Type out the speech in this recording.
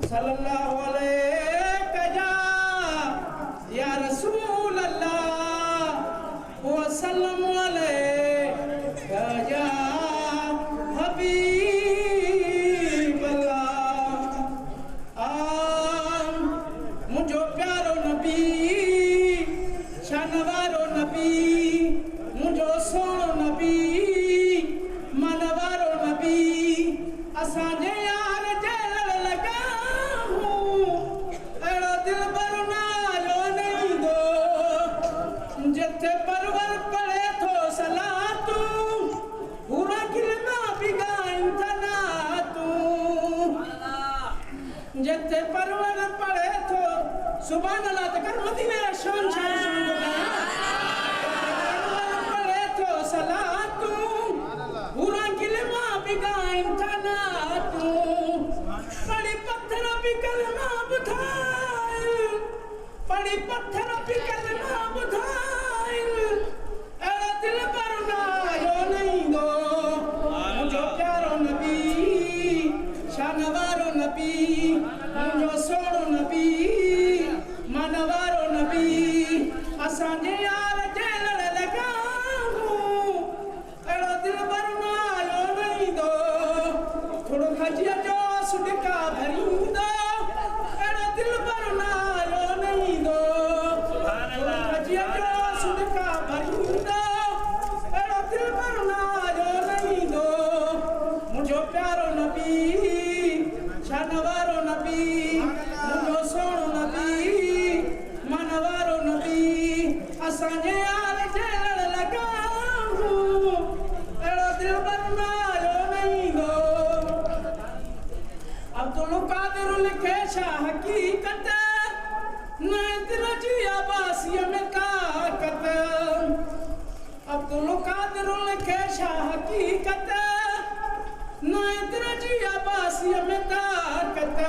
सल्लल्लाहु अलैहि या रसूल अल्लाह व सल्लम अलैहि या हबीब अल्लाह। मुझो प्यारो नबी शानवारो नबी मुझो सोनो नबी मनवारो नबी असांजे यार जेल लगा हूँ अड़ो दिल बरना लो नहीं दो जिथे परवर पड़े थो सलातू पूरा किलमा बिगाइन तना तू जिथे परवर पड़े थो सुभान अल्लाह तकर मदीने शान शान पड़े थो सलातू पूरा किलमा बिगाइन तना तू पड़ी पत्थर भी कलमा बुधाई पड़ी पत्थर भी कलमा बुधाई एड़ा दिल पर नायो नहीं दो मुझो प्यारो नबी शानवारो नबी मुझो सोनो नबी मनवारो नबी असांजे यार जेल लगा हूँ एड़ो दिल पर नायो नहीं दो थोड़ो खजिया जो सुडका भरींदो एड़ो दिल पर नायो नहीं दो थोड़ो खजिया जो सुडका भरींदो एड़ो दिल पर नायो नहीं दो मुझो प्यारो नबी शानवारो नबी मुझो सोनो नबी मनवारो नबी असांजे यार जेल लगा हूँ एड़ो दिल पर नायो नहीं दो अब्दुल कादिर लिखे छा हकीकत न दिल जी आबासी में ताकत अब्दुल कादिर लिखे छा हकीकत न दिल जी आबासी में ताकत